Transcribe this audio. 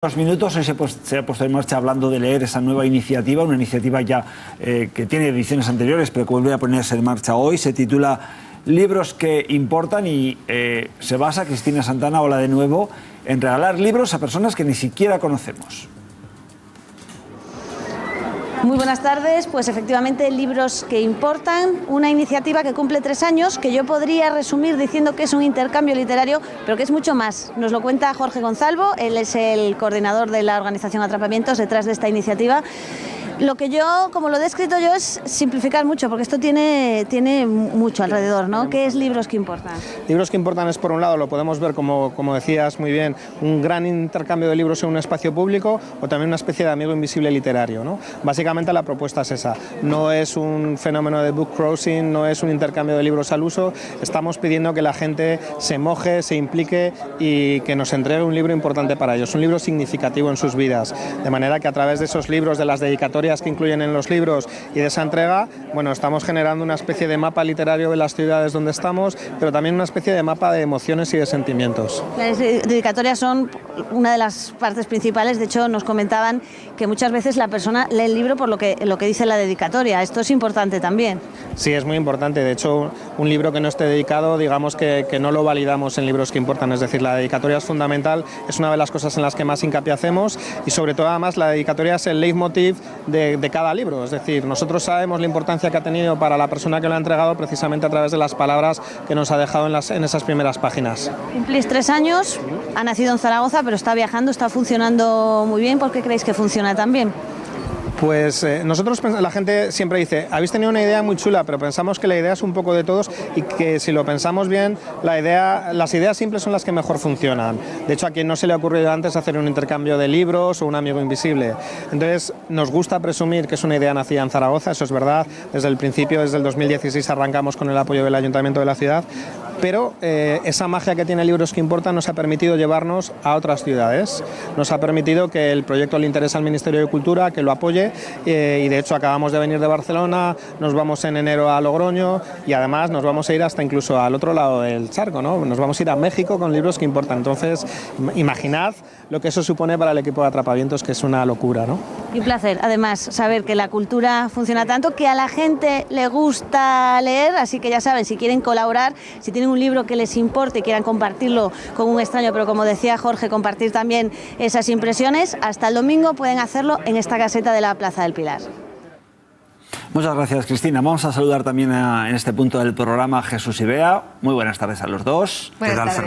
Unos minutos hoy se ha puesto en marcha hablando de leer esa nueva iniciativa, una iniciativa ya que tiene ediciones anteriores, pero que vuelve a ponerse en marcha hoy. Se titula Libros que importan y se basa, Cristina Santana, hola de nuevo, en regalar libros a personas que ni siquiera conocemos. Muy buenas tardes, pues efectivamente Libros que importan, una iniciativa que cumple 3 años, que yo podría resumir diciendo que es un intercambio literario, pero que es mucho más. Nos lo cuenta Jorge Gonzalvo, él es el coordinador de la organización Atrapamientos detrás de esta iniciativa. Lo que yo, como lo he descrito yo, es simplificar mucho, porque esto tiene mucho alrededor, ¿no? ¿Qué es Libros que importan? Libros que importan es, por un lado, lo podemos ver, como decías muy bien, un gran intercambio de libros en un espacio público o también una especie de amigo invisible literario, ¿no? Básicamente la propuesta es esa, no es un fenómeno de book crossing, no es un intercambio de libros al uso, estamos pidiendo que la gente se moje, se implique y que nos entregue un libro importante para ellos, un libro significativo en sus vidas, de manera que a través de esos libros, de las dedicatorias que incluyen en los libros y de esa entrega, bueno, estamos generando una especie de mapa literario de las ciudades donde estamos, pero también una especie de mapa de emociones y de sentimientos. Las dedicatorias son una de las partes principales. De hecho, nos comentaban que muchas veces la persona lee el libro por lo que dice la dedicatoria. Esto es importante también. Sí, es muy importante. De hecho, un libro que no esté dedicado, digamos que no lo validamos en Libros que importan. Es decir, la dedicatoria es fundamental, es una de las cosas en las que más hincapié hacemos y sobre todo además la dedicatoria es el leitmotiv de cada libro. Es decir, nosotros sabemos la importancia que ha tenido para la persona que lo ha entregado precisamente a través de las palabras que nos ha dejado en esas primeras páginas. Cumplís 3 años, ha nacido en Zaragoza, pero está viajando, está funcionando muy bien. ¿Por qué creéis que funciona tan bien? Pues nosotros, la gente siempre dice, habéis tenido una idea muy chula, pero pensamos que la idea es un poco de todos y que si lo pensamos bien, las ideas simples son las que mejor funcionan. De hecho, a quien no se le ha ocurrido antes hacer un intercambio de libros o un amigo invisible. Entonces, nos gusta presumir que es una idea nacida en Zaragoza, eso es verdad. Desde el principio, desde el 2016, arrancamos con el apoyo del Ayuntamiento de la ciudad. Pero esa magia que tiene Libros que importan nos ha permitido llevarnos a otras ciudades. Nos ha permitido que el proyecto le interese al Ministerio de Cultura, que lo apoye y de hecho acabamos de venir de Barcelona, nos vamos en enero a Logroño y además nos vamos a ir hasta incluso al otro lado del charco, ¿no? Nos vamos a ir a México con Libros que importan. Entonces, imaginad lo que eso supone para el equipo de Atrapamientos, que es una locura, ¿no? Y un placer, además, saber que la cultura funciona tanto, que a la gente le gusta leer, así que ya saben, si quieren colaborar, si tienen un libro que les importe y quieran compartirlo con un extraño, pero como decía Jorge, compartir también esas impresiones, hasta el domingo pueden hacerlo en esta caseta de la Plaza del Pilar. Muchas gracias, Cristina. Vamos a saludar también en este punto del programa a Jesús y Bea. Muy buenas tardes a los dos. Buenas tardes.